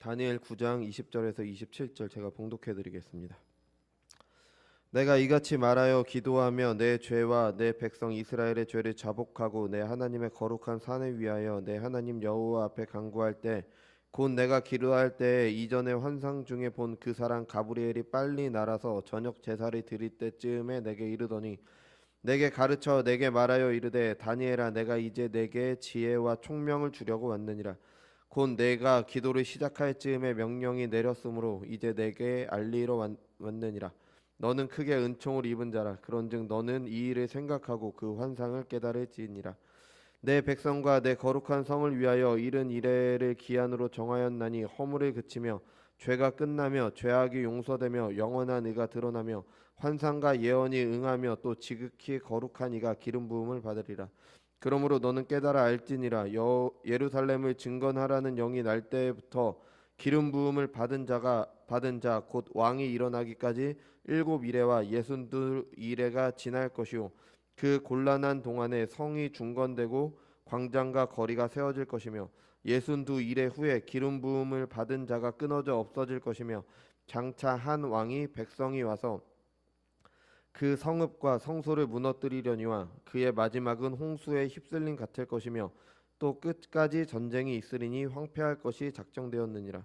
다니엘 9장 20절에서 27절 제가 봉독해 드리겠습니다. 내가 이같이 말하여 기도하며 내 죄와 내 백성 이스라엘의 죄를 자복하고 내 하나님의 거룩한 산을 위하여 내 하나님 여호와 앞에 간구할 때 곧 내가 기도할 때에 이전의 환상 중에 본 그 사람 가브리엘이 빨리 날아서 저녁 제사를 드릴 때쯤에 내게 이르더니 내게 가르쳐 내게 말하여 이르되 다니엘아 내가 이제 내게 지혜와 총명을 주려고 왔느니라. 곧 내가 기도를 시작할 즈음에 명령이 내렸으므로 이제 내게 알리러 왔느니라. 너는 크게 은총을 입은 자라. 그런즉 너는 이 일을 생각하고 그 환상을 깨달을지니라. 내 백성과 내 거룩한 성을 위하여 이른 이래를 기한으로 정하였나니 허물을 그치며 죄가 끝나며 죄악이 용서되며 영원한 의가 드러나며 환상과 예언이 응하며 또 지극히 거룩한 이가 기름 부음을 받으리라. 그러므로 너는 깨달아 알지니라. 예루살렘을 증건하라는 영이 날 때부터 기름 부음을 받은 자 곧 왕이 일어나기까지 7이레와 62이레가 지날 것이요 그 곤란한 동안에 성이 중건되고 광장과 거리가 세워질 것이며 62이레 후에 기름 부음을 받은 자가 끊어져 없어질 것이며 장차 한 왕이 백성이 와서 그 성읍과 성소를 무너뜨리려니와 그의 마지막은 홍수에 휩쓸림 같을 것이며 또 끝까지 전쟁이 있으리니 황폐할 것이 작정되었느니라.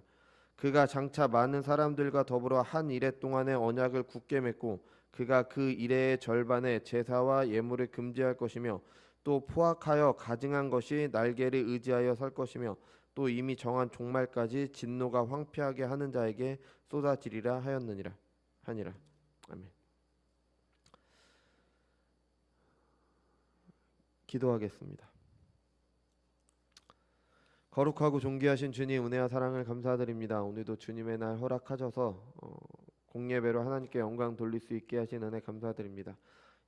그가 장차 많은 사람들과 더불어 한 이레 동안의 언약을 굳게 맺고 그가 그 이레의 절반에 제사와 예물을 금지할 것이며 또 포악하여 가증한 것이 날개를 의지하여 설 것이며 또 이미 정한 종말까지 진노가 황폐하게 하는 자에게 쏟아지리라 하니라. 아멘. 기도하겠습니다. 거룩하고 존귀하신 주님, 은혜와 사랑을 감사드립니다. 오늘도 주님의 날 허락하셔서 공예배로 하나님께 영광 돌릴 수 있게 하신 은혜 감사드립니다.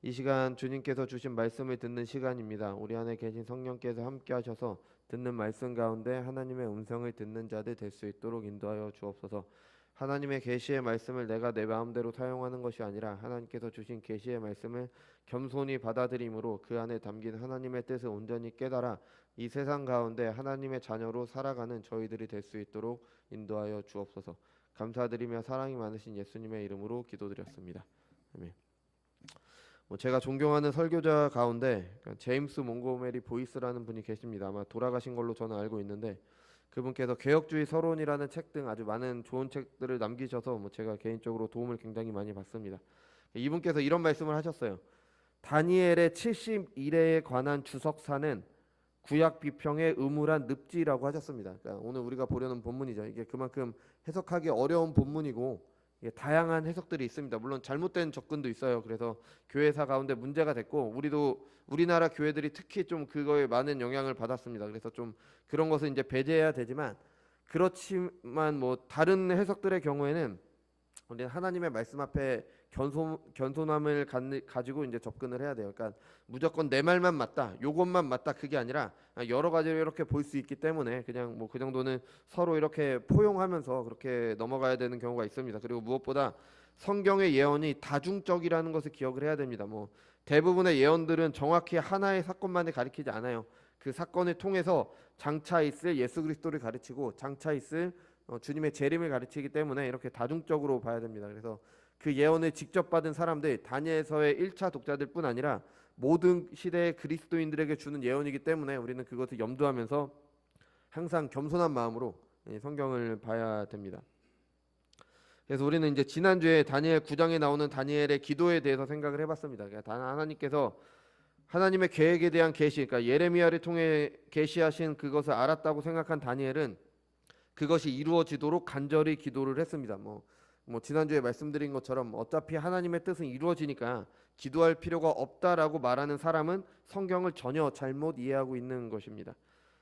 이 시간 주님께서 주신 말씀을 듣는 시간입니다. 우리 안에 계신 성령께서 함께 하셔서 듣는 말씀 가운데 하나님의 음성을 듣는 자들 될 수 있도록 인도하여 주옵소서. 하나님의 계시의 말씀을 내가 내 마음대로 사용하는 것이 아니라 하나님께서 주신 계시의 말씀을 겸손히 받아들임으로 그 안에 담긴 하나님의 뜻을 온전히 깨달아 이 세상 가운데 하나님의 자녀로 살아가는 저희들이 될 수 있도록 인도하여 주옵소서. 감사드리며 사랑이 많으신 예수님의 이름으로 기도드렸습니다. 아멘. 제가 존경하는 설교자 가운데 제임스 몽고메리 보이스라는 분이 계십니다. 아마 돌아가신 걸로 저는 알고 있는데 그분께서 개혁주의 서론이라는 책 등 아주 많은 좋은 책들을 남기셔서 제가 개인적으로 도움을 굉장히 많이 받습니다. 이분께서 이런 말씀을 하셨어요. 다니엘의 71회에 관한 주석사는 구약 비평의 음울한 늪지라고 하셨습니다. 그러니까 오늘 우리가 보려는 본문이죠. 이게 그만큼 해석하기 어려운 본문이고 다양한 해석들이 있습니다. 물론 잘못된 접근도 있어요. 그래서 교회사 가운데 문제가 됐고 우리나라 교회들이 특히 좀 그거에 많은 영향을 받았습니다. 그래서 좀 그런 것을 이제 배제해야 되지만 그렇지만 다른 해석들의 경우에는 우리 하나님의 말씀 앞에 견손함을 가지고 이제 접근을 해야 돼요. 그러니까 무조건 내 말만 맞다, 요것만 맞다 그게 아니라 여러 가지로 이렇게 볼 수 있기 때문에 그냥 그 정도는 서로 이렇게 포용하면서 그렇게 넘어가야 되는 경우가 있습니다. 그리고 무엇보다 성경의 예언이 다중적이라는 것을 기억을 해야 됩니다. 대부분의 예언들은 정확히 하나의 사건만을 가리키지 않아요. 그 사건을 통해서 장차 있을 예수 그리스도를 가르치고 장차 있을 주님의 재림을 가르치기 때문에 이렇게 다중적으로 봐야 됩니다. 그래서 그 예언을 직접 받은 사람들, 다니엘서의 1차 독자들뿐 아니라 모든 시대의 그리스도인들에게 주는 예언이기 때문에 우리는 그것을 염두하면서 항상 겸손한 마음으로 성경을 봐야 됩니다. 그래서 우리는 이제 지난주에 다니엘 9장에 나오는 다니엘의 기도에 대해서 생각을 해봤습니다. 그러니까 하나님께서 하나님의 계획에 대한 계시, 그러니까 예레미야를 통해 계시하신 그것을 알았다고 생각한 다니엘은 그것이 이루어지도록 간절히 기도를 했습니다. 지난주에 말씀드린 것처럼 어차피 하나님의 뜻은 이루어지니까 기도할 필요가 없다라고 말하는 사람은 성경을 전혀 잘못 이해하고 있는 것입니다.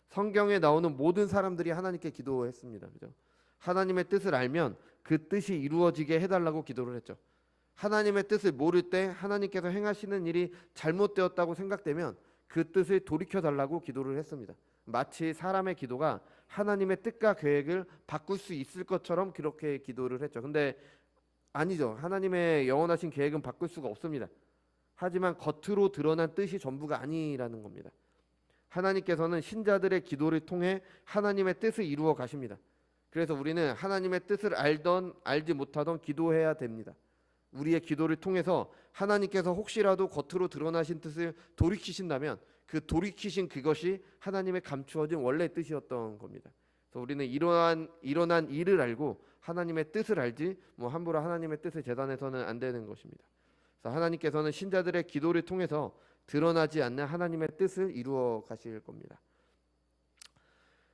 성경에 나오는 모든 사람들이 하나님께 기도했습니다. 그죠? 하나님의 뜻을 알면 그 뜻이 이루어지게 해달라고 기도를 했죠. 하나님의 뜻을 모를 때 하나님께서 행하시는 일이 잘못되었다고 생각되면 그 뜻을 돌이켜달라고 기도를 했습니다. 마치 사람의 기도가 하나님의 뜻과 계획을 바꿀 수 있을 것처럼 그렇게 기도를 했죠. 근데 아니죠. 하나님의 영원하신 계획은 바꿀 수가 없습니다. 하지만 겉으로 드러난 뜻이 전부가 아니라는 겁니다. 하나님께서는 신자들의 기도를 통해 하나님의 뜻을 이루어 가십니다. 그래서 우리는 하나님의 뜻을 알던 알지 못하던 기도해야 됩니다. 우리의 기도를 통해서 하나님께서 혹시라도 겉으로 드러나신 뜻을 돌이키신다면 그 돌이키신 그것이 하나님의 감추어진 원래 뜻이었던 겁니다. 그래서 우리는 일어난 일을 알고 하나님의 뜻을 알지 함부로 하나님의 뜻을 재단해서는 안 되는 것입니다. 그래서 하나님께서는 신자들의 기도를 통해서 드러나지 않는 하나님의 뜻을 이루어 가실 겁니다.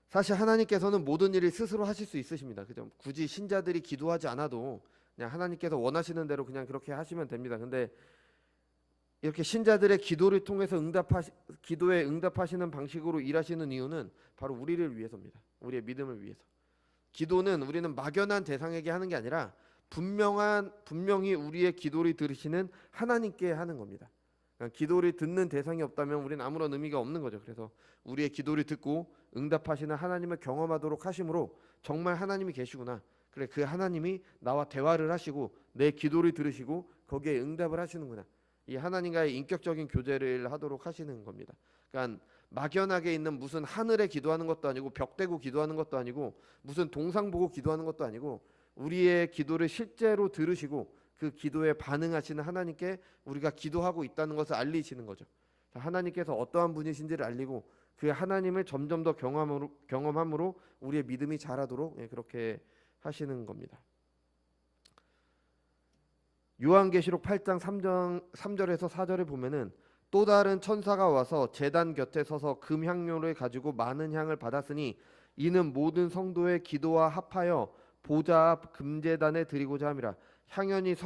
사실 하나님께서는 모든 일을 스스로 하실 수 있으십니다. 그죠? 굳이 신자들이 기도하지 않아도 그냥 하나님께서 원하시는 대로 그냥 그렇게 하시면 됩니다. 근데 이렇게 신자들의 기도를 통해서 기도에 응답하시는 방식으로 일하시는 이유는 바로 우리를 위해서입니다. 우리의 믿음을 위해서. 기도는 우리는 막연한 대상에게 하는 게 아니라 분명히 우리의 기도를 들으시는 하나님께 하는 겁니다. 그러니까 기도를 듣는 대상이 없다면 우리는 아무런 의미가 없는 거죠. 그래서 우리의 기도를 듣고 응답하시는 하나님을 경험하도록 하심으로 정말 하나님이 계시구나. 그래, 그 하나님이 나와 대화를 하시고 내 기도를 들으시고 거기에 응답을 하시는구나. 이 하나님과의 인격적인 교제를 하도록 하시는 겁니다. 그러니까 막연하게 있는 무슨 하늘에 기도하는 것도 아니고 벽 대고 기도하는 것도 아니고 무슨 동상 보고 기도하는 것도 아니고 우리의 기도를 실제로 들으시고 그 기도에 반응하시는 하나님께 우리가 기도하고 있다는 것을 알리시는 거죠. 하나님께서 어떠한 분이신지를 알리고 그 하나님을 점점 더 경험함으로 우리의 믿음이 자라도록 그렇게 하시는 겁니다. 요한계시록 8장 3절에서 4절에 보면은 또 다른 천사가 와서 제단 곁에 서서 금향료를 가지고 많은 향을 받았으니 이는 모든 성도의 기도와 합하여 보좌 앞 금제단에 드리고자 함이라. 향연이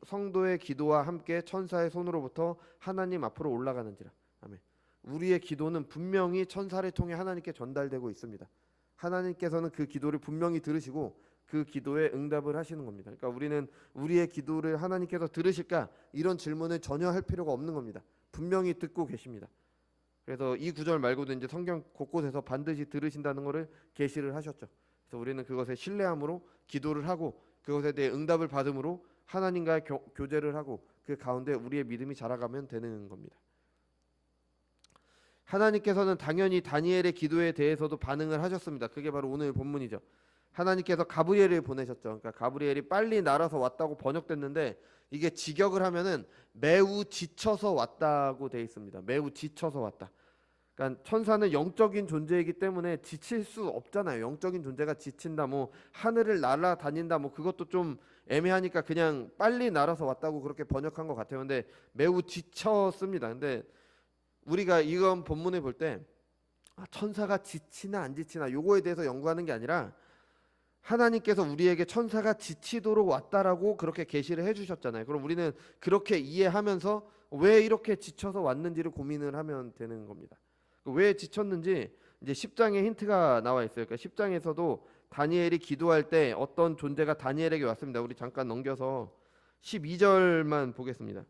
성도의 기도와 함께 천사의 손으로부터 하나님 앞으로 올라가는지라. 아멘. 우리의 기도는 분명히 천사를 통해 하나님께 전달되고 있습니다. 하나님께서는 그 기도를 분명히 들으시고 그 기도에 응답을 하시는 겁니다. 그러니까 우리는 우리의 기도를 하나님께서 들으실까 이런 질문을 전혀 할 필요가 없는 겁니다. 분명히 듣고 계십니다. 그래서 이 구절 말고도 이제 성경 곳곳에서 반드시 들으신다는 것을 계시를 하셨죠. 그래서 우리는 그것에 신뢰함으로 기도를 하고 그것에 대해 응답을 받음으로 하나님과의 교제를 하고 그 가운데 우리의 믿음이 자라가면 되는 겁니다. 하나님께서는 당연히 다니엘의 기도에 대해서도 반응을 하셨습니다. 그게 바로 오늘 본문이죠. 하나님께서 가브리엘을 보내셨죠. 그러니까 가브리엘이 빨리 날아서 왔다고 번역됐는데 이게 직역을 하면은 매우 지쳐서 왔다고 돼 있습니다. 매우 지쳐서 왔다. 그러니까 천사는 영적인 존재이기 때문에 지칠 수 없잖아요. 영적인 존재가 지친다, 하늘을 날아다닌다, 그것도 좀 애매하니까 그냥 빨리 날아서 왔다고 그렇게 번역한 것 같아요. 근데 매우 지쳤습니다. 근데 우리가 이건 본문을 볼 때 천사가 지치나 안 지치나 요거에 대해서 연구하는 게 아니라 하나님께서 우리에게 천사가 지치도록 왔다라고 그렇게 계시를 해주셨잖아요. 그럼 우리는 그렇게 이해하면서 왜 이렇게 지쳐서 왔는지를 고민을 하면 되는 겁니다. 왜 지쳤는지 이제 10장에 힌트가 나와 있어요. 그러니까 10장에서도 다니엘이 기도할 때 어떤 존재가 다니엘에게 왔습니다. 우리 잠깐 넘겨서 12절만 보겠습니다.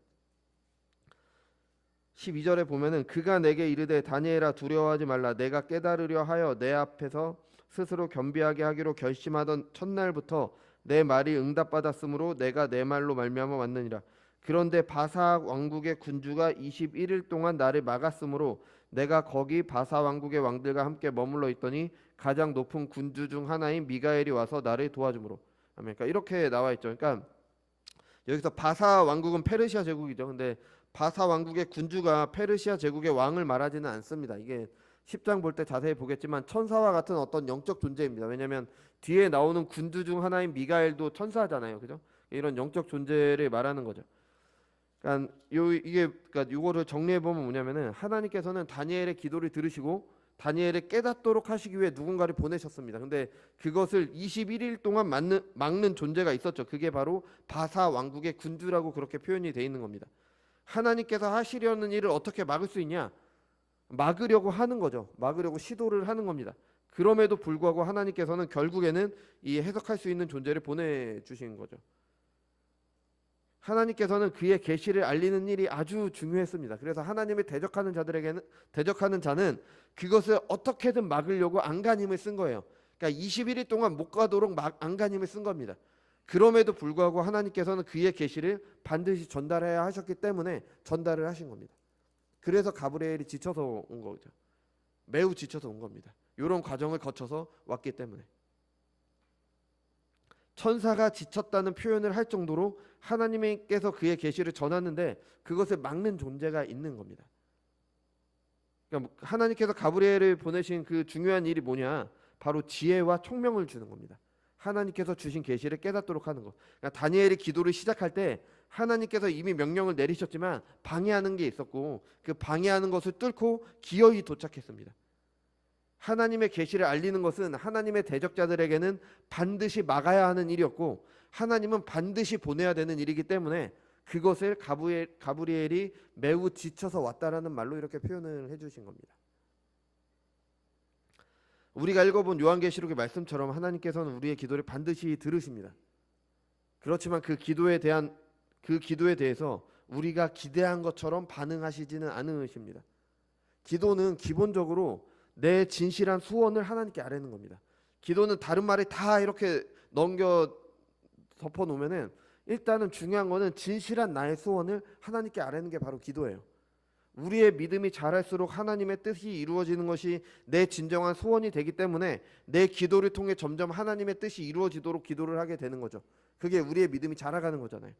12절에 보면은 그가 내게 이르되 다니엘아 두려워하지 말라. 내가 깨달으려 하여 내 앞에서 스스로 겸비하게 하기로 결심하던 첫날부터 내 말이 응답받았으므로 내가 내 말로 말미암아 왔느니라. 그런데 바사 왕국의 군주가 21일 동안 나를 막았으므로 내가 거기 바사 왕국의 왕들과 함께 머물러 있더니 가장 높은 군주 중 하나인 미가엘이 와서 나를 도와주므로. 그러니까 이렇게 나와 있죠. 그러니까 여기서 바사 왕국은 페르시아 제국이죠. 근데 바사 왕국의 군주가 페르시아 제국의 왕을 말하지는 않습니다. 이게 10장 볼 때 자세히 보겠지만 천사와 같은 어떤 영적 존재입니다. 왜냐하면 뒤에 나오는 군주 중 하나인 미가엘도 천사잖아요, 그죠? 이런 영적 존재를 말하는 거죠. 그러니까 이거를 정리해 보면 뭐냐면은 하나님께서는 다니엘의 기도를 들으시고 다니엘을 깨닫도록 하시기 위해 누군가를 보내셨습니다. 근데 그것을 21일 동안 막는 존재가 있었죠. 그게 바로 바사 왕국의 군주라고 그렇게 표현이 되어 있는 겁니다. 하나님께서 하시려는 일을 어떻게 막을 수 있냐? 막으려고 하는 거죠. 막으려고 시도를 하는 겁니다. 그럼에도 불구하고 하나님께서는 결국에는 이 해석할 수 있는 존재를 보내주신 거죠. 하나님께서는 그의 계시를 알리는 일이 아주 중요했습니다. 그래서 하나님을 대적하는 자는 그것을 어떻게든 막으려고 안간힘을 쓴 거예요. 그러니까 21일 동안 못 가도록 안간힘을 쓴 겁니다. 그럼에도 불구하고 하나님께서는 그의 계시를 반드시 전달해야 하셨기 때문에 전달을 하신 겁니다. 그래서 가브리엘이 지쳐서 온 거죠. 매우 지쳐서 온 겁니다. 이런 과정을 거쳐서 왔기 때문에. 천사가 지쳤다는 표현을 할 정도로 하나님께서 그의 계시를 전하는데 그것을 막는 존재가 있는 겁니다. 그러니까 하나님께서 가브리엘을 보내신 그 중요한 일이 뭐냐? 바로 지혜와 총명을 주는 겁니다. 하나님께서 주신 계시를 깨닫도록 하는 것. 그러니까 다니엘이 기도를 시작할 때 하나님께서 이미 명령을 내리셨지만 방해하는 게 있었고 그 방해하는 것을 뚫고 기어이 도착했습니다. 하나님의 계시를 알리는 것은 하나님의 대적자들에게는 반드시 막아야 하는 일이었고 하나님은 반드시 보내야 되는 일이기 때문에 그것을 가브리엘이 매우 지쳐서 왔다라는 말로 이렇게 표현을 해주신 겁니다. 우리가 읽어본 요한계시록의 말씀처럼 하나님께서는 우리의 기도를 반드시 들으십니다. 그렇지만 그 기도에 대해서 우리가 기대한 것처럼 반응하시지는 않으십니다. 기도는 기본적으로 내 진실한 소원을 하나님께 아뢰는 겁니다. 기도는 다른 말을 다 이렇게 넘겨 덮어 놓으면은 일단은 중요한 거는 진실한 나의 소원을 하나님께 아뢰는 게 바로 기도예요. 우리의 믿음이 자랄수록 하나님의 뜻이 이루어지는 것이 내 진정한 소원이 되기 때문에 내 기도를 통해 점점 하나님의 뜻이 이루어지도록 기도를 하게 되는 거죠. 그게 우리의 믿음이 자라가는 거잖아요.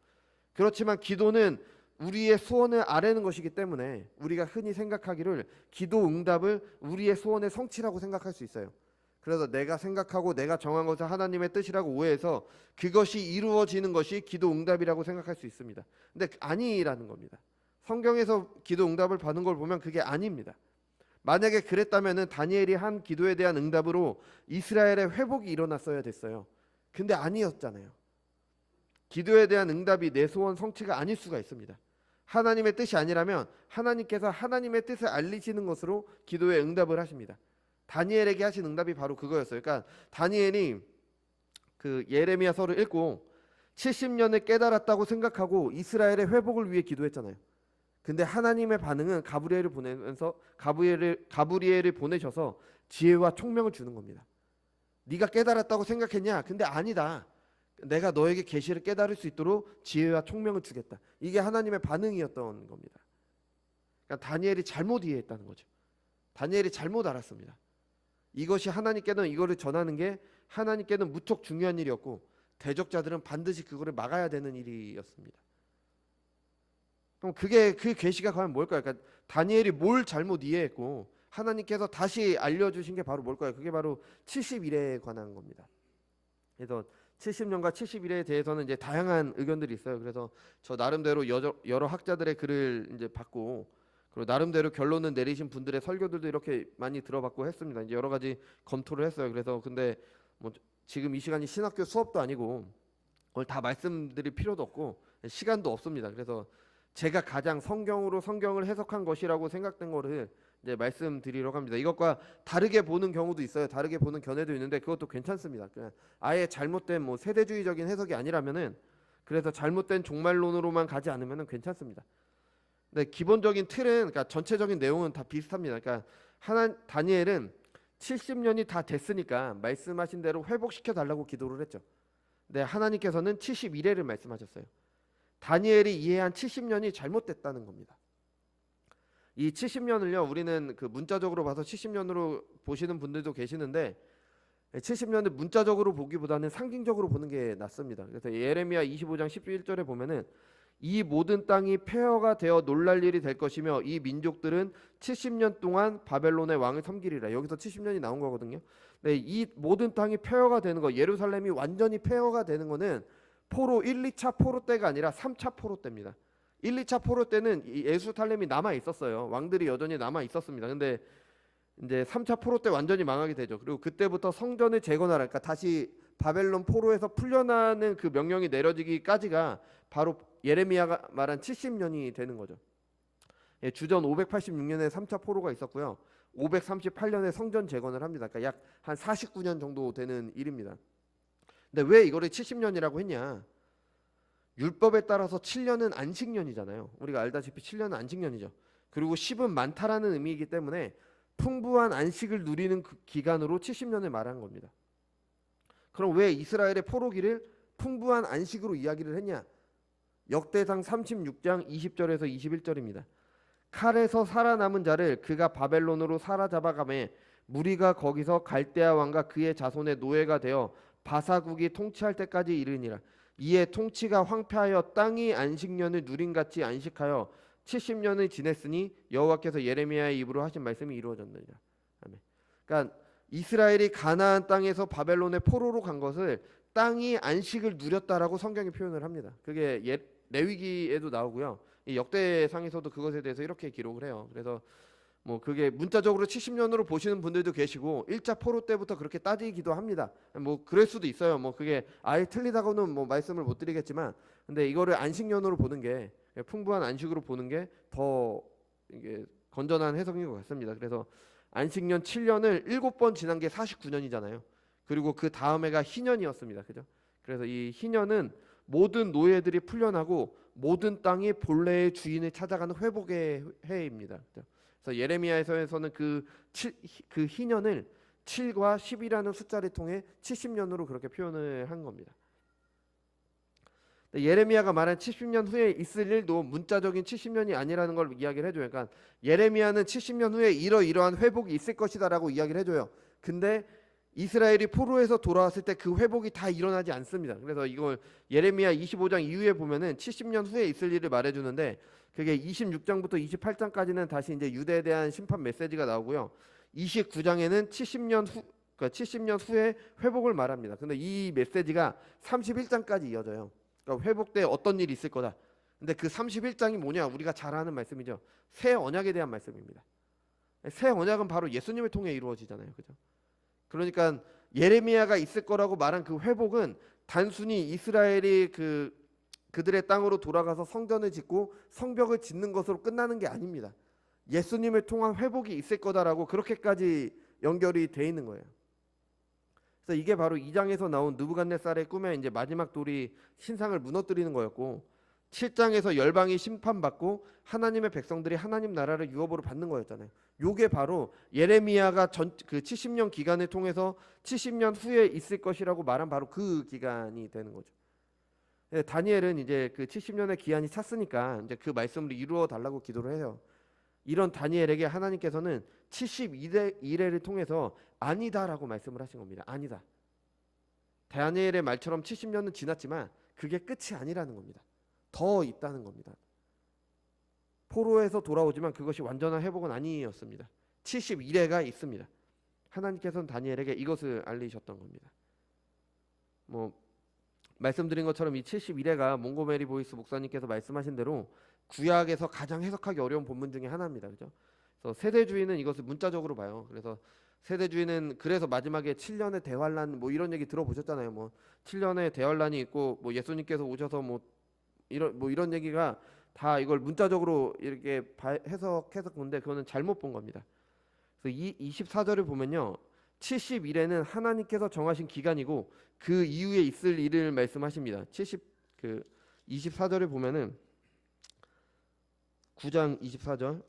그렇지만 기도는 우리의 소원을 아뢰는 것이기 때문에 우리가 흔히 생각하기를 기도 응답을 우리의 소원의 성취라고 생각할 수 있어요. 그래서 내가 생각하고 내가 정한 것을 하나님의 뜻이라고 오해해서 그것이 이루어지는 것이 기도 응답이라고 생각할 수 있습니다. 근데 아니라는 겁니다. 성경에서 기도 응답을 받은 걸 보면 그게 아닙니다. 만약에 그랬다면은 다니엘이 한 기도에 대한 응답으로 이스라엘의 회복이 일어났어야 됐어요. 근데 아니었잖아요. 기도에 대한 응답이 내 소원 성취가 아닐 수가 있습니다. 하나님의 뜻이 아니라면 하나님께서 하나님의 뜻을 알리시는 것으로 기도에 응답을 하십니다. 다니엘에게 하신 응답이 바로 그거였어요. 그러니까 다니엘이 그 예레미야서를 읽고 70년을 깨달았다고 생각하고 이스라엘의 회복을 위해 기도했잖아요. 근데 하나님의 반응은 가브리엘을 보내면서 가브리엘을 보내셔서 지혜와 총명을 주는 겁니다. 네가 깨달았다고 생각했냐? 근데 아니다. 내가 너에게 계시를 깨달을 수 있도록 지혜와 총명을 주겠다. 이게 하나님의 반응이었던 겁니다. 그러니까 다니엘이 잘못 이해했다는 거죠. 다니엘이 잘못 알았습니다. 이것이 하나님께는 이거를 전하는 게 하나님께는 무척 중요한 일이었고 대적자들은 반드시 그거를 막아야 되는 일이었습니다. 그럼 그게 그 계시가 과연 뭘까요? 그러니까 다니엘이 뭘 잘못 이해했고 하나님께서 다시 알려주신 게 바로 뭘까요? 그게 바로 70일에 관한 겁니다. 그래서 70년과 70일에 대해서는 이제 다양한 의견들이 있어요. 그래서 저 나름대로 여러 학자들의 글을 이제 받고 그리고 나름대로 결론을 내리신 분들의 설교들도 이렇게 많이 들어봤고 했습니다. 이제 여러 가지 검토를 했어요. 그래서 근데 뭐 지금 이 시간이 신학교 수업도 아니고 그걸 다 말씀드릴 필요도 없고 시간도 없습니다. 그래서 제가 가장 성경을 해석한 것이라고 생각된 거를 이제 말씀드리려고 합니다. 이것과 다르게 보는 경우도 있어요. 다르게 보는 견해도 있는데 그것도 괜찮습니다. 그냥 아예 잘못된 뭐 세대주의적인 해석이 아니라면은 그래서 잘못된 종말론으로만 가지 않으면은 괜찮습니다. 근데 기본적인 틀은 그러니까 전체적인 내용은 다 비슷합니다. 그러니까 다니엘은 70년이 다 됐으니까 말씀하신 대로 회복시켜 달라고 기도를 했죠. 근데 하나님께서는 71회를 말씀하셨어요. 다니엘이 이해한 70년이 잘못됐다는 겁니다. 이 70년을요 우리는 그 문자적으로 봐서 70년으로 보시는 분들도 계시는데 70년을 문자적으로 보기보다는 상징적으로 보는 게 낫습니다. 그래서 예레미야 25장 11절에 보면은 이 모든 땅이 폐허가 되어 놀랄 일이 될 것이며 이 민족들은 70년 동안 바벨론의 왕을 섬기리라. 여기서 70년이 나온 거거든요. 네, 이 모든 땅이 폐허가 되는 거, 예루살렘이 완전히 폐허가 되는 거는 포로 1, 2차 포로 때가 아니라 3차 포로 때입니다. 1, 2차 포로 때는 이 예루살렘이 남아 있었어요. 왕들이 여전히 남아 있었습니다. 근데 이제 3차 포로 때 완전히 망하게 되죠. 그리고 그때부터 성전을 재건하라. 그러니까 다시 바벨론 포로에서 풀려나는 그 명령이 내려지기까지가 바로 예레미야가 말한 70년이 되는 거죠. 예, 주전 586년에 3차 포로가 있었고요. 538년에 성전 재건을 합니다. 그러니까 약 한 49년 정도 되는 일입니다. 근데 왜 이거를 70년이라고 했냐? 율법에 따라서 7년은 안식년이잖아요. 우리가 알다시피 7년은 안식년이죠. 그리고 10은 많다라는 의미이기 때문에 풍부한 안식을 누리는 그 기간으로 70년을 말한 겁니다. 그럼 왜 이스라엘의 포로기를 풍부한 안식으로 이야기를 했냐? 역대상 36장 20절에서 21절입니다. 칼에서 살아남은 자를 그가 바벨론으로 사로잡아가매 무리가 거기서 갈대아 왕과 그의 자손의 노예가 되어 바사국이 통치할 때까지 이르니라. 이에 통치가 황폐하여 땅이 안식년을 누림같이 안식하여 70년을 지냈으니 여호와께서 예레미야의 입으로 하신 말씀이 이루어졌느니라. 아멘. 그러니까 이스라엘이 가나안 땅에서 바벨론의 포로로 간 것을 땅이 안식을 누렸다라고 성경이 표현을 합니다. 그게 레위기에도 나오고요. 이 역대상에서도 그것에 대해서 이렇게 기록을 해요. 그래서 뭐 그게 문자적으로 70년으로 보시는 분들도 계시고 1차 포로 때부터 그렇게 따지기도 합니다. 뭐 그럴 수도 있어요. 뭐 그게 아예 틀리다고는 뭐 말씀을 못 드리겠지만, 근데 이거를 안식년으로 보는 게, 풍부한 안식으로 보는 게 더 이게 건전한 해석인 것 같습니다. 그래서 안식년 7년을 7번 지난 게 49년이잖아요. 그리고 그 다음 해가 희년이었습니다. 그죠? 그래서 이 희년은 모든 노예들이 풀려나고 모든 땅이 본래의 주인을 찾아가는 회복의 해입니다. 그죠? 그래서 예레미야에서는 그 희년을 7과 10이라는 숫자를 통해 70년으로 그렇게 표현을 한 겁니다. 예레미야가 말한 70년 후에 있을 일도 문자적인 70년이 아니라는 걸 이야기를 해줘요. 그러니까 예레미야는 70년 후에 이러이러한 회복이 있을 것이다라고 이야기를 해줘요. 근데 이스라엘이 포로에서 돌아왔을 때 그 회복이 다 일어나지 않습니다. 그래서 이걸 예레미야 25장 이후에 보면은 70년 후에 있을 일을 말해주는데, 그게 26장부터 28장까지는 다시 이제 유대에 대한 심판 메시지가 나오고요. 29장에는 70년 후, 그러니까 70년 후에 회복을 말합니다. 근데 이 메시지가 31장까지 이어져요. 그러니까 회복 때 어떤 일이 있을 거다. 근데 그 31장이 뭐냐? 우리가 잘 아는 말씀이죠. 새 언약에 대한 말씀입니다. 새 언약은 바로 예수님을 통해 이루어지잖아요. 그죠? 그러니까 예레미야가 있을 거라고 말한 그 회복은 단순히 이스라엘이 그들의 땅으로 돌아가서 성전을 짓고 성벽을 짓는 것으로 끝나는 게 아닙니다. 예수님을 통한 회복이 있을 거다라고 그렇게까지 연결이 돼 있는 거예요. 그래서 이게 바로 2장에서 나온 느부갓네살의 꿈에 이제 마지막 돌이 신상을 무너뜨리는 거였고, 7장에서 열방이 심판받고 하나님의 백성들이 하나님 나라를 유업으로 받는 거였잖아요. 요게 바로 예레미야가 그 70년 기간을 통해서 70년 후에 있을 것이라고 말한 바로 그 기간이 되는 거죠. 다니엘은 이제 그 70년의 기한이 찼으니까 이제 그 말씀을 이루어 달라고 기도를 해요. 이런 다니엘에게 하나님께서는 72일을 통해서 아니다라고 말씀을 하신 겁니다. 아니다. 다니엘의 말처럼 70년은 지났지만 그게 끝이 아니라는 겁니다. 더 있다는 겁니다. 포로에서 돌아오지만 그것이 완전한 회복은 아니었습니다. 71회가 있습니다. 하나님께서는 다니엘에게 이것을 알리셨던 겁니다. 뭐 말씀드린 것처럼 이 71회가 몽고메리 보이스 목사님께서 말씀하신 대로 구약에서 가장 해석하기 어려운 본문 중에 하나입니다. 그죠? 그래서 세대주의는 이것을 문자적으로 봐요. 그래서 세대주의는 그래서 마지막에 7년의 대환란 뭐 이런 얘기 들어보셨잖아요. 뭐 7년의 대환란이 있고 뭐 예수님께서 오셔서 뭐 이런 얘기가 다 이걸 문자적으로 이렇게 해석해서 건데 그거는 잘못 본 겁니다. 그래서 이 24절을 보면요, 70일에는 하나님께서 정하신 기간이고 그 이후에 있을 일을 말씀하십니다. 24절을 보면은 9장 24절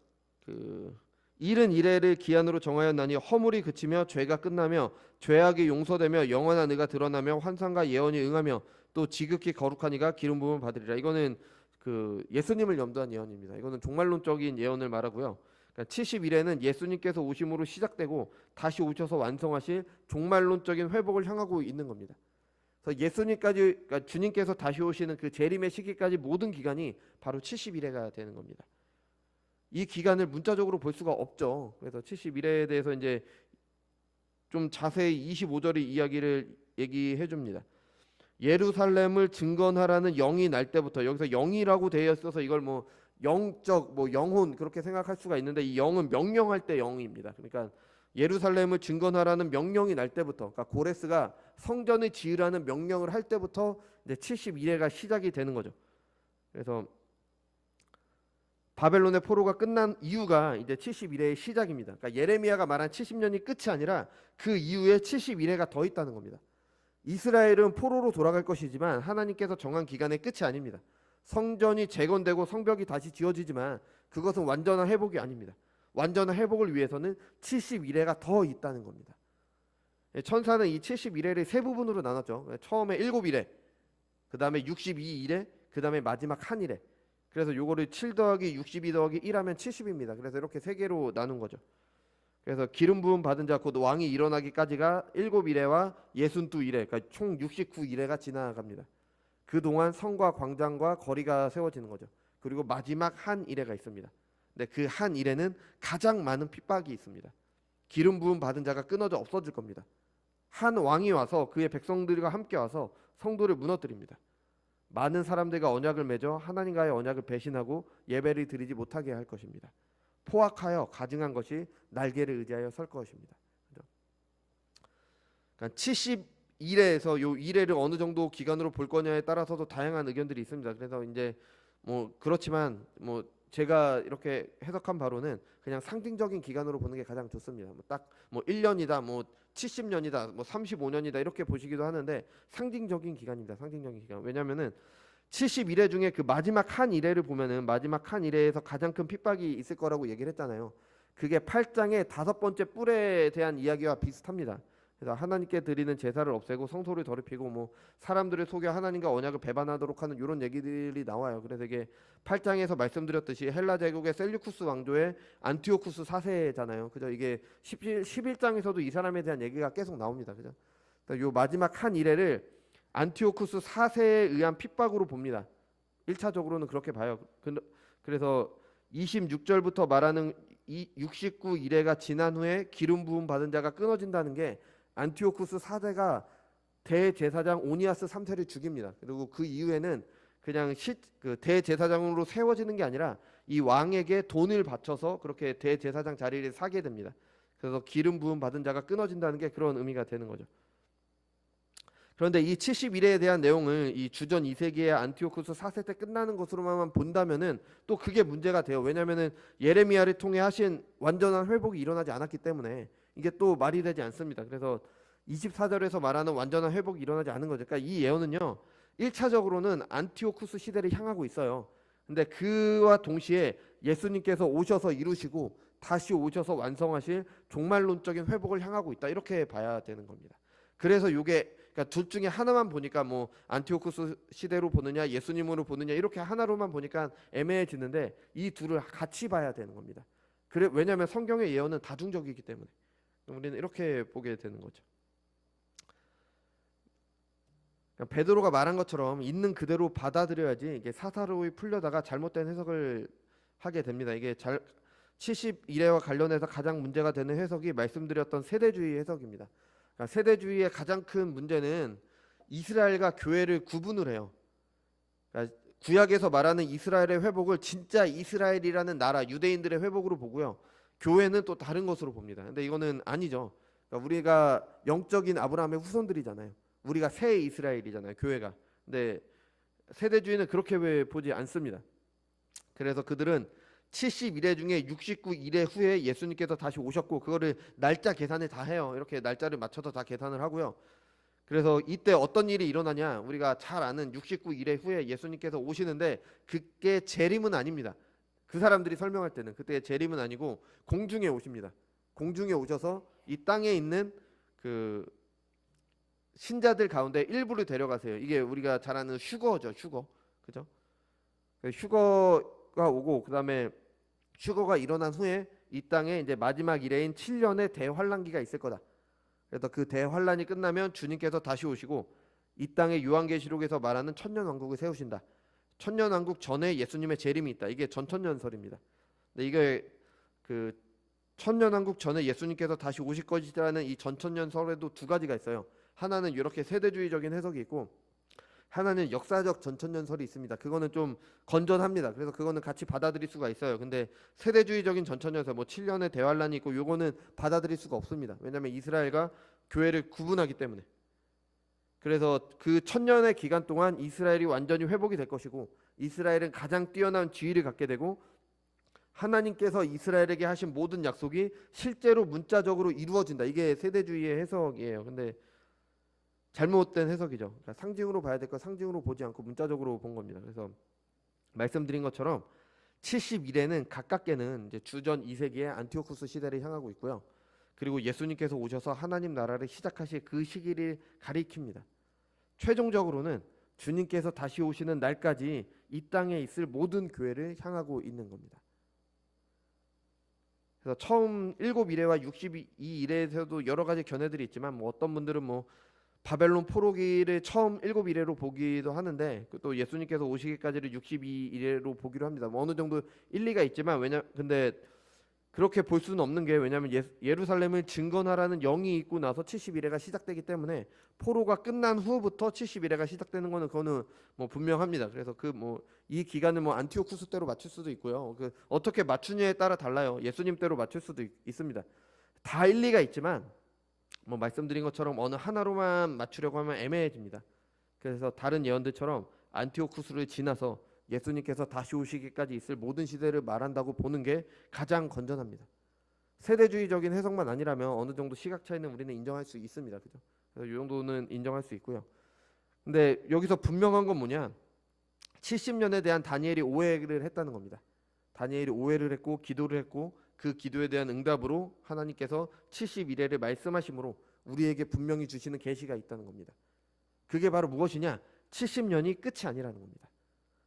일은 이래를 기한으로 정하였나니 허물이 그치며 죄가 끝나며 죄악이 용서되며 영원한 의가 드러나며 환상과 예언이 응하며 또 지극히 거룩한 이가 기름 부음을 받으리라. 이거는 그 예수님을 염두한 예언입니다. 이거는 종말론적인 예언을 말하고요. 그러니까 70일에는 예수님께서 오심으로 시작되고 다시 오셔서 완성하실 종말론적인 회복을 향하고 있는 겁니다. 그래서 예수님까지, 그러니까 주님께서 다시 오시는 그 재림의 시기까지 모든 기간이 바로 70일회가 되는 겁니다. 이 기간을 문자적으로 볼 수가 없죠. 그래서 71회에 대해서 이제 좀 자세히 25절의 이야기를 얘기해 줍니다. 예루살렘을 증건하라는 영이 날 때부터, 여기서 영이라고 되어 있어서 이걸 뭐 영적, 뭐 영혼 그렇게 생각할 수가 있는데 이 영은 명령할 때 영입니다. 그러니까 예루살렘을 증건하라는 명령이 날 때부터, 그러니까 고레스가 성전을 지으라는 명령을 할 때부터 이제 71회가 시작이 되는 거죠. 그래서 바벨론의 포로가 끝난 이유가 이제 71회의 시작입니다. 그러니까 예레미야가 말한 70년이 끝이 아니라 그 이후에 71회가 더 있다는 겁니다. 이스라엘은 포로로 돌아갈 것이지만 하나님께서 정한 기간의 끝이 아닙니다. 성전이 재건되고 성벽이 다시 지어지지만 그것은 완전한 회복이 아닙니다. 완전한 회복을 위해서는 71회가 더 있다는 겁니다. 천사는 이 71회를 세 부분으로 나눴죠. 처음에 7일회, 그 다음에 62일회, 그 다음에 마지막 한 일회. 그래서 요거를 7 더하기 62 더하기 1 하면 70입니다. 그래서 이렇게 세 개로 나눈 거죠. 그래서 기름 부음 받은 자 곧 왕이 일어나기까지가 7이레와 62이레, 그러니까 총 69이레가 지나갑니다. 그동안 성과 광장과 거리가 세워지는 거죠. 그리고 마지막 한 이레가 있습니다. 근데 그 한 이레는 가장 많은 핍박이 있습니다. 기름 부음 받은 자가 끊어져 없어질 겁니다. 한 왕이 와서 그의 백성들과 함께 와서 성도를 무너뜨립니다. 많은 사람들과 언약을 맺어 하나님과의 언약을 배신하고 예배를 드리지 못하게 할 것입니다. 포악하여 가증한 것이 날개를 의지하여 설 것입니다. 그러니까 72레에서 요 2레를 어느 정도 기간으로 볼 거냐에 따라서도 다양한 의견들이 있습니다. 그래서 이제 뭐 그렇지만 뭐 제가 이렇게 해석한 바로는 그냥 상징적인 기간으로 보는 게 가장 좋습니다. 딱 뭐 1년이다, 뭐 70년이다, 뭐 35년이다 이렇게 보시기도 하는데 상징적인 기간입니다. 상징적인 기간. 왜냐면은 71회 중에 그 마지막 한 일회를 보면은 마지막 한 일회에서 가장 큰 핍박이 있을 거라고 얘기를 했잖아요. 그게 8장의 5번째 뿔에 대한 이야기와 비슷합니다. 그래서 하나님께 드리는 제사를 없애고 성소를 더럽히고 뭐 사람들을 속여 하나님과 언약을 배반하도록 하는 이런 얘기들이 나와요. 그래서 이게 8장에서 말씀드렸듯이 헬라 제국의 셀류쿠스 왕조의 안티오쿠스 4세잖아요. 그죠? 이게 11장에서도 이 사람에 대한 얘기가 계속 나옵니다. 그죠? 요 마지막 한 일회를 안티오쿠스 4세에 의한 핍박으로 봅니다. 1차적으로는 그렇게 봐요. 그래서 26절부터 말하는 이 69 일회가 지난 후에 기름 부음 받은 자가 끊어진다는 게 안티오쿠스 4세가 대제사장 오니아스 3세를 죽입니다. 그리고 그 이후에는 그냥 그 대제사장으로 세워지는 게 아니라 이 왕에게 돈을 바쳐서 그렇게 대제사장 자리를 사게 됩니다. 그래서 기름 부음 받은 자가 끊어진다는 게 그런 의미가 되는 거죠. 그런데 이 71회에 대한 내용을 이 주전 2세기의 안티오쿠스 4세 때 끝나는 것으로만 본다면은 또 그게 문제가 돼요. 왜냐면은 예레미야를 통해 하신 완전한 회복이 일어나지 않았기 때문에 이게 또 말이 되지 않습니다. 그래서 24절에서 말하는 완전한 회복이 일어나지 않은 거죠. 그러니까 이 예언은요, 1차적으로는 안티오쿠스 시대를 향하고 있어요. 근데 그와 동시에 예수님께서 오셔서 이루시고 다시 오셔서 완성하실 종말론적인 회복을 향하고 있다, 이렇게 봐야 되는 겁니다. 그래서 이게 그러니까 둘 중에 하나만 보니까 뭐 안티오쿠스 시대로 보느냐 예수님으로 보느냐 이렇게 하나로만 보니까 애매해지는데 이 둘을 같이 봐야 되는 겁니다. 그래, 왜냐하면 성경의 예언은 다중적이기 때문에 우리는 이렇게 보게 되는 거죠. 그러니까 베드로가 말한 것처럼 있는 그대로 받아들여야지 이게 사사로이 풀려다가 잘못된 해석을 하게 됩니다. 이게 71회와 관련해서 가장 문제가 되는 해석이 말씀드렸던 세대주의 해석입니다. 그러니까 세대주의의 가장 큰 문제는 이스라엘과 교회를 구분을 해요. 그러니까 구약에서 말하는 이스라엘의 회복을 진짜 이스라엘이라는 나라 유대인들의 회복으로 보고요, 교회는 또 다른 것으로 봅니다. 근데 이거는 아니죠. 그러니까 우리가 영적인 아브라함의 후손들이잖아요. 우리가 새 이스라엘이잖아요, 교회가. 근데 세대주의는 그렇게 보지 않습니다. 그래서 그들은 71회 중에 69일회 후에 예수님께서 다시 오셨고 그거를 날짜 계산을 다 해요. 이렇게 날짜를 맞춰서 다 계산을 하고요. 그래서 이때 어떤 일이 일어나냐, 우리가 잘 아는 69일회 후에 예수님께서 오시는데 그게 재림은 아닙니다. 그 사람들이 설명할 때는 그때 재림은 아니고 공중에 오십니다. 공중에 오셔서 이 땅에 있는 그 신자들 가운데 일부를 데려가세요. 이게 우리가 잘 아는 휴거죠, 휴거. 그죠? 휴거가 오고 그다음에 휴거가 일어난 후에 이 땅에 이제 마지막 일회인 7년의 대환란기가 있을 거다. 그래서 그 대환란이 끝나면 주님께서 다시 오시고 이 땅의 요한계시록에서 말하는 천년왕국을 세우신다. 천년왕국 전에 예수님의 재림이 있다. 이게 전천년설입니다. 근데 이게 그 천년왕국 전에 예수님께서 다시 오실 것이라는 이 전천년설에도 두 가지가 있어요. 하나는 이렇게 세대주의적인 해석이 있고 하나는 역사적 전천년설이 있습니다. 그거는 좀 건전합니다. 그래서 그거는 같이 받아들일 수가 있어요. 근데 세대주의적인 전천년설, 뭐 7년의 대환란이 있고 요거는 받아들일 수가 없습니다. 왜냐하면 이스라엘과 교회를 구분하기 때문에. 그래서 그 1000년의 기간 동안 이스라엘이 완전히 회복이 될 것이고 이스라엘은 가장 뛰어난 지위를 갖게 되고 하나님께서 이스라엘에게 하신 모든 약속이 실제로 문자적으로 이루어진다. 이게 세대주의의 해석이에요. 근데 잘못된 해석이죠. 그러니까 상징으로 봐야 될 거 상징으로 보지 않고 문자적으로 본 겁니다. 그래서 말씀드린 것처럼 71회는 가깝게는 이제 주전 2세기의 안티오쿠스 시대를 향하고 있고요. 그리고 예수님께서 오셔서 하나님 나라를 시작하실 그 시기를 가리킵니다. 최종적으로는 주님께서 다시 오시는 날까지 이 땅에 있을 모든 교회를 향하고 있는 겁니다. 그래서 처음 7이레와 62이레에서도 여러 가지 견해들이 있지만 뭐 어떤 분들은 뭐 바벨론 포로기를 처음 7이레로 보기도 하는데 또 예수님께서 오시기까지를 62이레로 보기로 합니다. 뭐 어느 정도 일리가 있지만 근데 그렇게 볼 수는 없는 게 왜냐하면 예루살렘을 증건하라는 영이 있고 나서 71회가 시작되기 때문에 포로가 끝난 후부터 71회가 시작되는 거는 그거는 뭐 분명합니다. 그래서 그 뭐 이 기간을 뭐 안티오쿠스 때로 맞출 수도 있고요. 그 어떻게 맞추냐에 따라 달라요. 예수님 때로 맞출 수도 있습니다. 다 일리가 있지만 뭐 말씀드린 것처럼 어느 하나로만 맞추려고 하면 애매해집니다. 그래서 다른 예언들처럼 안티오쿠스를 지나서 예수님께서 다시 오시기까지 있을 모든 시대를 말한다고 보는 게 가장 건전합니다. 세대주의적인 해석만 아니라면 어느 정도 시각 차이는 우리는 인정할 수 있습니다. 그죠? 그래서 이 정도는 인정할 수 있고요. 근데 여기서 분명한 건 뭐냐? 70년에 대한 다니엘이 오해를 했다는 겁니다. 다니엘이 오해를 했고 기도를 했고 그 기도에 대한 응답으로 하나님께서 71회를 말씀하심으로 우리에게 분명히 주시는 계시가 있다는 겁니다. 그게 바로 무엇이냐? 70년이 끝이 아니라는 겁니다.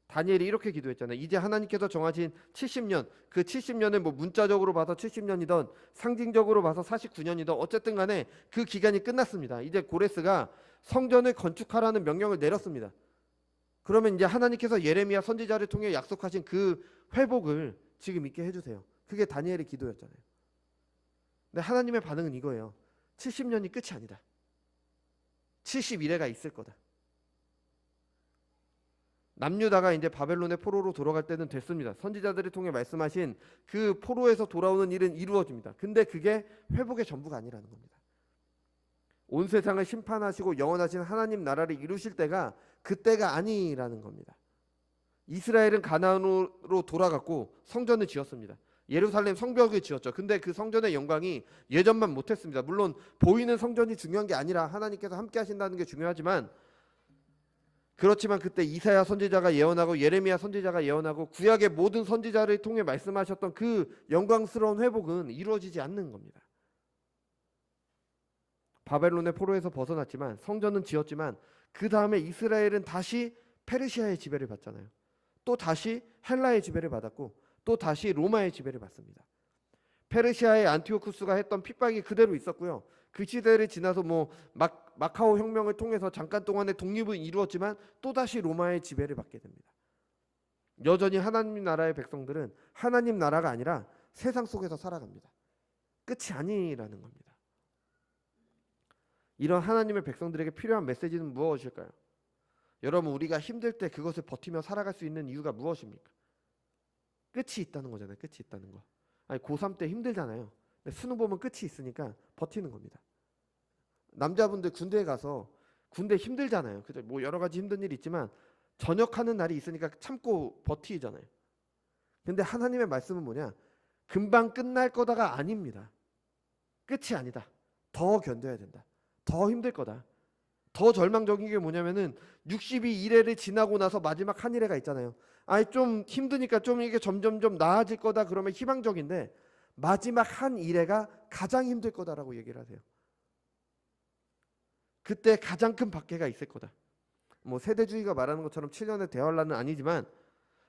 다니엘이 이렇게 기도했잖아요. 이제 하나님께서 정하신 70년, 그 70년을 뭐 문자적으로 봐서 70년이든 상징적으로 봐서 49년이든 어쨌든 간에 그 기간이 끝났습니다. 이제 고레스가 성전을 건축하라는 명령을 내렸습니다. 그러면 이제 하나님께서 예레미야 선지자를 통해 약속하신 그 회복을 지금 있게 해주세요. 그게 다니엘의 기도였잖아요. 근데 하나님의 반응은 이거예요. 70년이 끝이 아니다. 71회가 있을 거다. 남유다가 이제 바벨론의 포로로 돌아갈 때는 됐습니다. 선지자들을 통해 말씀하신 그 포로에서 돌아오는 일은 이루어집니다. 근데 그게 회복의 전부가 아니라는 겁니다. 온 세상을 심판하시고 영원하신 하나님 나라를 이루실 때가 그때가 아니라는 겁니다. 이스라엘은 가나안으로 돌아갔고 성전을 지었습니다. 예루살렘 성벽을 지었죠. 근데 그 성전의 영광이 예전만 못했습니다. 물론 보이는 성전이 중요한 게 아니라 하나님께서 함께 하신다는 게 중요하지만 그렇지만 그때 이사야 선지자가 예언하고 예레미야 선지자가 예언하고 구약의 모든 선지자를 통해 말씀하셨던 그 영광스러운 회복은 이루어지지 않는 겁니다. 바벨론의 포로에서 벗어났지만 성전은 지었지만 그 다음에 이스라엘은 다시 페르시아의 지배를 받잖아요. 또 다시 헬라의 지배를 받았고 또 다시 로마의 지배를 받습니다. 페르시아의 안티오쿠스가 했던 핍박이 그대로 있었고요. 그 시대를 지나서 뭐 마카오 혁명을 통해서 잠깐 동안의 독립은 이루었지만 또다시 로마의 지배를 받게 됩니다. 여전히 하나님 나라의 백성들은 하나님 나라가 아니라 세상 속에서 살아갑니다. 끝이 아니라는 겁니다. 이런 하나님의 백성들에게 필요한 메시지는 무엇일까요? 여러분, 우리가 힘들 때 그것을 버티며 살아갈 수 있는 이유가 무엇입니까? 끝이 있다는 거잖아요. 끝이 있다는 거. 아니, 고3 때 힘들잖아요. 수능 보면 끝이 있으니까 버티는 겁니다. 남자분들 군대에 가서 군대 힘들잖아요. 그죠? 뭐 여러 가지 힘든 일이 있지만 전역하는 날이 있으니까 참고 버티잖아요. 근데 하나님의 말씀은 뭐냐? 금방 끝날 거다가 아닙니다. 끝이 아니다. 더 견뎌야 된다. 더 힘들 거다. 더 절망적인 게 뭐냐면은 62일회를 지나고 나서 마지막 한 일회가 있잖아요. 아니 좀 힘드니까 좀 이게 점점점 나아질 거다 그러면 희망적인데 마지막 한 일회가 가장 힘들 거다라고 얘기를 하세요. 그때 가장 큰 박해가 있을 거다. 뭐 세대주의가 말하는 것처럼 7년의 대환란은 아니지만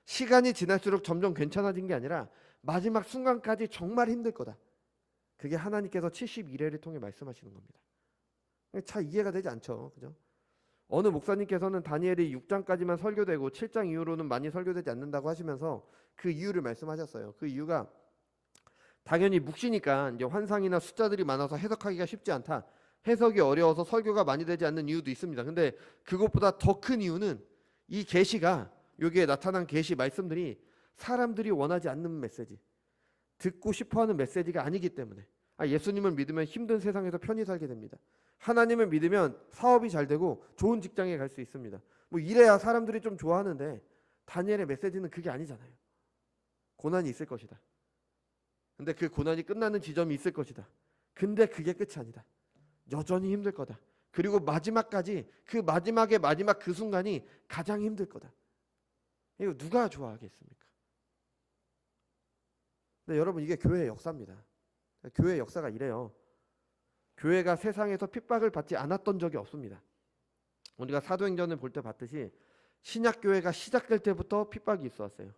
시간이 지날수록 점점 괜찮아진 게 아니라 마지막 순간까지 정말 힘들 거다. 그게 하나님께서 71회를 통해 말씀하시는 겁니다. 잘 이해가 되지 않죠. 그죠? 어느 목사님께서는 다니엘이 6장까지만 설교되고 7장 이후로는 많이 설교되지 않는다고 하시면서 그 이유를 말씀하셨어요. 그 이유가 당연히 묵시니까 이제 환상이나 숫자들이 많아서 해석하기가 쉽지 않다. 해석이 어려워서 설교가 많이 되지 않는 이유도 있습니다. 근데 그것보다 더 큰 이유는 이 계시가 여기에 나타난 계시 말씀들이 사람들이 원하지 않는 메시지, 듣고 싶어하는 메시지가 아니기 때문에 예수님을 믿으면 힘든 세상에서 편히 살게 됩니다. 하나님을 믿으면 사업이 잘 되고 좋은 직장에 갈 수 있습니다. 뭐 이래야 사람들이 좀 좋아하는데 다니엘의 메시지는 그게 아니잖아요. 고난이 있을 것이다. 근데 그 고난이 끝나는 지점이 있을 것이다. 근데 그게 끝이 아니다. 여전히 힘들 거다. 그리고 마지막까지 그 마지막의 마지막 그 순간이 가장 힘들 거다. 이거 누가 좋아하겠습니까? 근데 여러분 이게 교회의 역사입니다. 교회의 역사가 이래요. 교회가 세상에서 핍박을 받지 않았던 적이 없습니다. 우리가 사도행전을 볼 때 봤듯이 신약교회가 시작될 때부터 핍박이 있어 왔어요.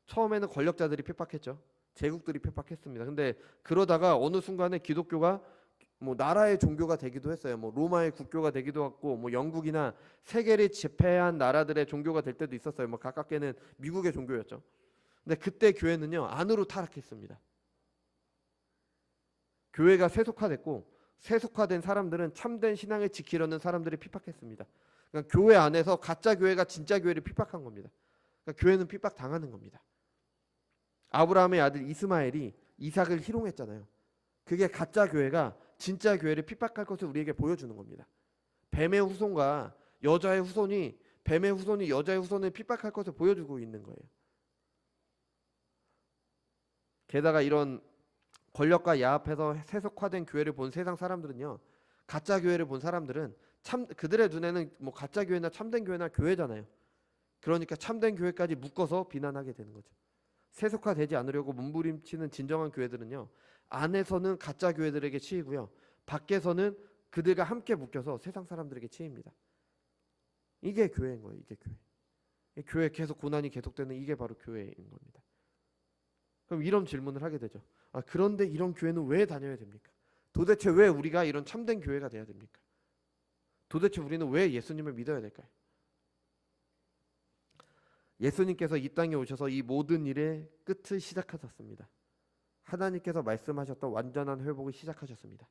처음에는 권력자들이 핍박했죠. 제국들이 핍박했습니다. 근데 그러다가 어느 순간에 기독교가 뭐 나라의 종교가 되기도 했어요. 뭐 로마의 국교가 되기도 했고, 뭐 영국이나 세계를 제패한 나라들의 종교가 될 때도 있었어요. 뭐 가깝게는 미국의 종교였죠. 근데 그때 교회는요 안으로 타락했습니다. 교회가 세속화됐고, 세속화된 사람들은 참된 신앙을 지키려는 사람들이 핍박했습니다. 그러니까 교회 안에서 가짜 교회가 진짜 교회를 핍박한 겁니다. 그러니까 교회는 핍박 당하는 겁니다. 아브라함의 아들 이스마엘이 이삭을 희롱했잖아요. 그게 가짜 교회가 진짜 교회를 핍박할 것을 우리에게 보여주는 겁니다. 뱀의 후손과 여자의 후손이 뱀의 후손이 여자의 후손을 핍박할 것을 보여주고 있는 거예요. 게다가 이런 권력과 야합해서 세속화된 교회를 본 세상 사람들은요, 가짜 교회를 본 사람들은 참 그들의 눈에는 뭐 가짜 교회나 참된 교회나 교회잖아요. 그러니까 참된 교회까지 묶어서 비난하게 되는 거죠. 세속화되지 않으려고 몸부림치는 진정한 교회들은요, 안에서는 가짜 교회들에게 치이고요, 밖에서는 그들과 함께 묶여서 세상 사람들에게 치입니다. 이게 교회인 거예요. 이게 교회. 교회 계속 고난이 계속되는 이게 바로 교회인 겁니다. 그럼 이런 질문을 하게 되죠. 그런데 이런 교회는 왜 다녀야 됩니까? 도대체 왜 우리가 이런 참된 교회가 돼야 됩니까? 도대체 우리는 왜 예수님을 믿어야 될까요? 예수님께서 이 땅에 오셔서 이 모든 일의 끝을 시작하셨습니다. 하나님께서 말씀하셨던 완전한 회복을 시작하셨습니다.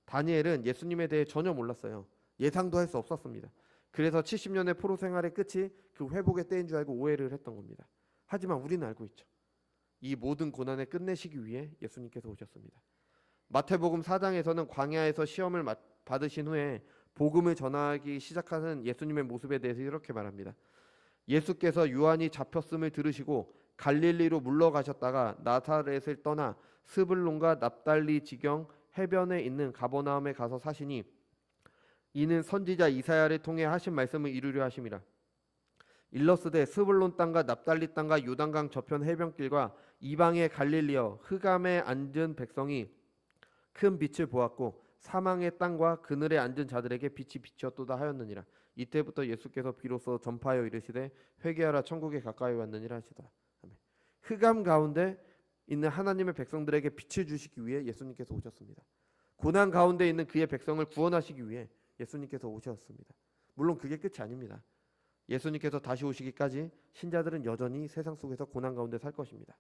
다니엘은 예수님에 대해 전혀 몰랐어요. 예상도 할 수 없었습니다. 그래서 70년의 포로 생활의 끝이 그 회복의 때인 줄 알고 오해를 했던 겁니다. 하지만 우리는 알고 있죠. 이 모든 고난을 끝내시기 위해 예수님께서 오셨습니다. 마태복음 4장에서는 광야에서 시험을 받으신 후에 복음을 전하기 시작하는 예수님의 모습에 대해서 이렇게 말합니다. 예수께서 요한이 잡혔음을 들으시고 갈릴리로 물러가셨다가 나사렛을 떠나 스불론과 납달리 지경 해변에 있는 가버나움에 가서 사시니 이는 선지자 이사야를 통해 하신 말씀을 이루려 하심이라. 일러스되 스불론 땅과 납달리 땅과 요단강 저편 해변길과 이방의 갈릴리여 흑암에 앉은 백성이 큰 빛을 보았고 사망의 땅과 그늘에 앉은 자들에게 빛이 비추었도다 하였느니라. 이때부터 예수께서 비로소 전파하여 이르시되 회개하라 천국에 가까이 왔느니라 하시다. 흑암 가운데 있는 하나님의 백성들에게 빛을 주시기 위해 예수님께서 오셨습니다. 고난 가운데 있는 그의 백성을 구원하시기 위해 예수님께서 오셨습니다. 물론 그게 끝이 아닙니다. 예수님께서 다시 오시기까지 신자들은 여전히 세상 속에서 고난 가운데 살 것입니다.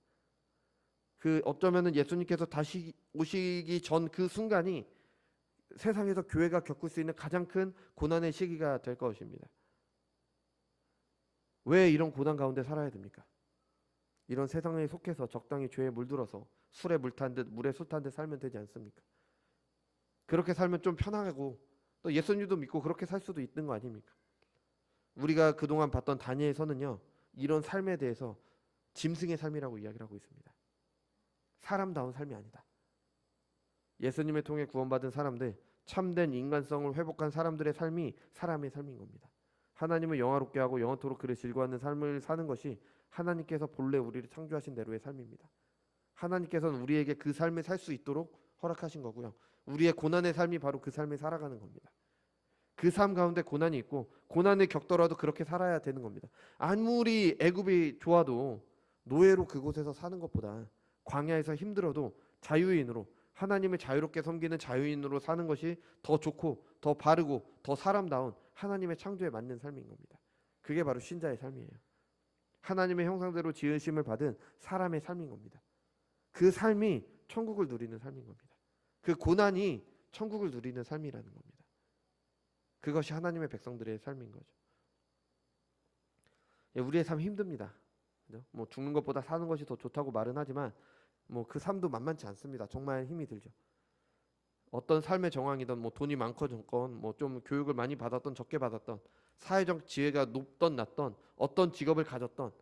어쩌면은 예수님께서 다시 오시기 전 그 순간이 세상에서 교회가 겪을 수 있는 가장 큰 고난의 시기가 될 것입니다. 왜 이런 고난 가운데 살아야 됩니까? 이런 세상에 속해서 적당히 죄에 물들어서 술에 물 탄 듯 물에 술 탄 듯 살면 되지 않습니까? 그렇게 살면 좀 편하고 또 예수님도 믿고 그렇게 살 수도 있는 거 아닙니까? 우리가 그동안 봤던 다니엘서는요, 이런 삶에 대해서 짐승의 삶이라고 이야기를 하고 있습니다. 사람다운 삶이 아니다. 예수님을 통해 구원받은 사람들, 참된 인간성을 회복한 사람들의 삶이 사람의 삶인 겁니다. 하나님을 영화롭게 하고 영원토록 그를 즐거워하는 삶을 사는 것이 하나님께서 본래 우리를 창조하신 대로의 삶입니다. 하나님께서는 우리에게 그 삶을 살 수 있도록 허락하신 거고요. 우리의 고난의 삶이 바로 그 삶을 살아가는 겁니다. 그 삶 가운데 고난이 있고 고난을 겪더라도 그렇게 살아야 되는 겁니다. 아무리 애굽이 좋아도 노예로 그곳에서 사는 것보다 광야에서 힘들어도 자유인으로 하나님을 자유롭게 섬기는 자유인으로 사는 것이 더 좋고 더 바르고 더 사람다운 하나님의 창조에 맞는 삶인 겁니다. 그게 바로 신자의 삶이에요. 하나님의 형상대로 지으심을 받은 사람의 삶인 겁니다. 그 삶이 천국을 누리는 삶인 겁니다. 그 고난이 천국을 누리는 삶이라는 겁니다. 그것이 하나님의 백성들의 삶인 거죠. 우리의 삶 힘듭니다. 그죠? 뭐 죽는 것보다 사는 것이 더 좋다고 말은 하지만 뭐 그 삶도 만만치 않습니다. 정말 힘이 들죠. 어떤 삶의 정황이든 뭐 돈이 많건 적건 뭐 좀 교육을 많이 받았던 적게 받았던 사회적 지위가 높던 낮던 어떤 직업을 가졌던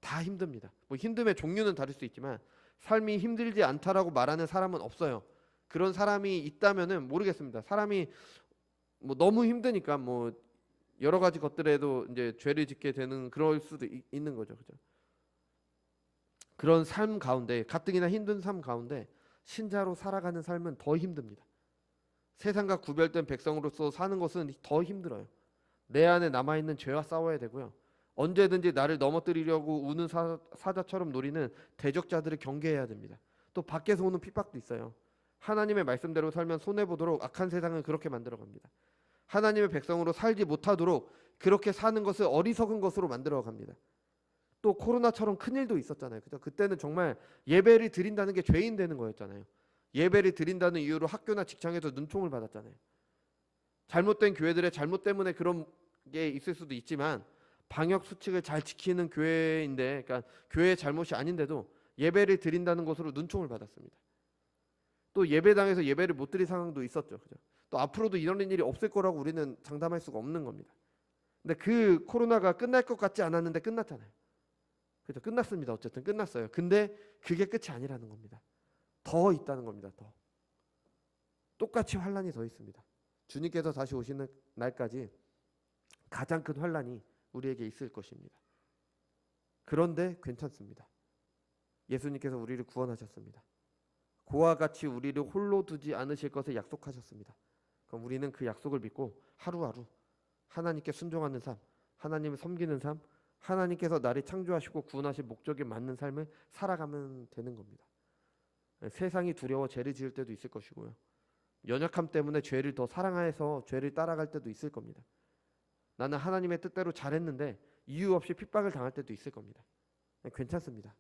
다 힘듭니다. 뭐 힘듦의 종류는 다를 수 있지만 삶이 힘들지 않다라고 말하는 사람은 없어요. 그런 사람이 있다면은 모르겠습니다. 사람이 뭐 너무 힘드니까 뭐 여러 가지 것들에도 이제 죄를 짓게 되는 그럴 수도 있는 거죠. 그죠? 그런 삶 가운데 가뜩이나 힘든 삶 가운데 신자로 살아가는 삶은 더 힘듭니다. 세상과 구별된 백성으로서 사는 것은 더 힘들어요. 내 안에 남아있는 죄와 싸워야 되고요. 언제든지 나를 넘어뜨리려고 우는 사자처럼 노리는 대적자들을 경계해야 됩니다. 또 밖에서 오는 핍박도 있어요. 하나님의 말씀대로 살면 손해보도록 악한 세상은 그렇게 만들어갑니다. 하나님의 백성으로 살지 못하도록 그렇게 사는 것을 어리석은 것으로 만들어갑니다. 또 코로나처럼 큰일도 있었잖아요. 그죠? 그때는 정말 예배를 드린다는 게 죄인 되는 거였잖아요. 예배를 드린다는 이유로 학교나 직장에서 눈총을 받았잖아요. 잘못된 교회들의 잘못 때문에 그런 게 있을 수도 있지만 방역 수칙을 잘 지키는 교회인데, 그러니까 교회의 잘못이 아닌데도 예배를 드린다는 것으로 눈총을 받았습니다. 또 예배당에서 예배를 못 드릴 상황도 있었죠. 그죠? 또 앞으로도 이런 일이 없을 거라고 우리는 장담할 수가 없는 겁니다. 근데 그 코로나가 끝날 것 같지 않았는데 끝났잖아요. 그죠? 끝났습니다. 어쨌든 끝났어요. 근데 그게 끝이 아니라는 겁니다. 더 있다는 겁니다. 더. 똑같이 환란이 더 있습니다. 주님께서 다시 오시는 날까지 가장 큰 환란이 우리에게 있을 것입니다. 그런데 괜찮습니다. 예수님께서 우리를 구원하셨습니다. 그와 같이 우리를 홀로 두지 않으실 것을 약속하셨습니다. 그럼 우리는 그 약속을 믿고 하루하루 하나님께 순종하는 삶, 하나님을 섬기는 삶, 하나님께서 나를 창조하시고 구원하신 목적에 맞는 삶을 살아가면 되는 겁니다. 세상이 두려워 죄를 지을 때도 있을 것이고요. 연약함 때문에 죄를 더 사랑해서 죄를 따라갈 때도 있을 겁니다. 나는 하나님의 뜻대로 잘했는데 이유 없이 핍박을 당할 때도 있을 겁니다. 괜찮습니다.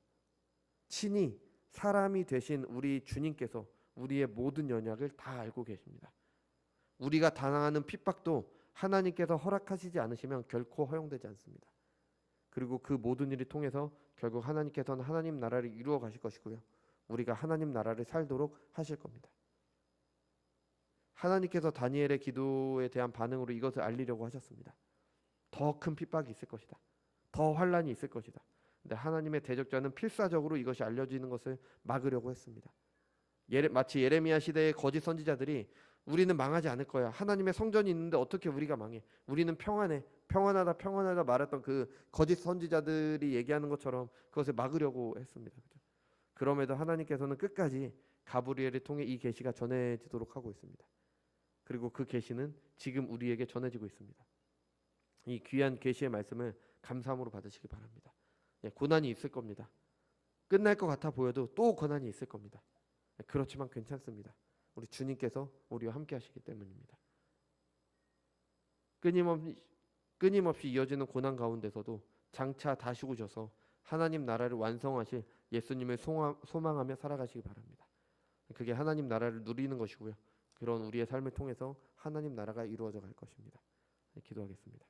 친히 사람이 되신 우리 주님께서 우리의 모든 연약을 다 알고 계십니다. 우리가 당하는 핍박도 하나님께서 허락하시지 않으시면 결코 허용되지 않습니다. 그리고 그 모든 일을 통해서 결국 하나님께서는 하나님 나라를 이루어 가실 것이고요. 우리가 하나님 나라를 살도록 하실 겁니다. 하나님께서 다니엘의 기도에 대한 반응으로 이것을 알리려고 하셨습니다. 더 큰 핍박이 있을 것이다. 더 환란이 있을 것이다. 근데 하나님의 대적자는 필사적으로 이것이 알려지는 것을 막으려고 했습니다. 마치 예레미야 시대의 거짓 선지자들이 우리는 망하지 않을 거야. 하나님의 성전이 있는데 어떻게 우리가 망해? 우리는 평안해. 평안하다 평안하다 말했던 그 거짓 선지자들이 얘기하는 것처럼 그것을 막으려고 했습니다. 그죠? 그럼에도 하나님께서는 끝까지 가브리엘을 통해 이 계시가 전해지도록 하고 있습니다. 그리고 그 계시는 지금 우리에게 전해지고 있습니다. 이 귀한 계시의 말씀을 감사함으로 받으시기 바랍니다. 고난이 있을 겁니다. 끝날 것 같아 보여도 또 고난이 있을 겁니다. 그렇지만 괜찮습니다. 우리 주님께서 우리와 함께 하시기 때문입니다. 끊임없이 이어지는 고난 가운데서도 장차 다시 오셔서 하나님 나라를 완성하실 예수님을 소망하며 살아가시기 바랍니다. 그게 하나님 나라를 누리는 것이고요. 그런 우리의 삶을 통해서 하나님 나라가 이루어져 갈 것입니다. 기도하겠습니다.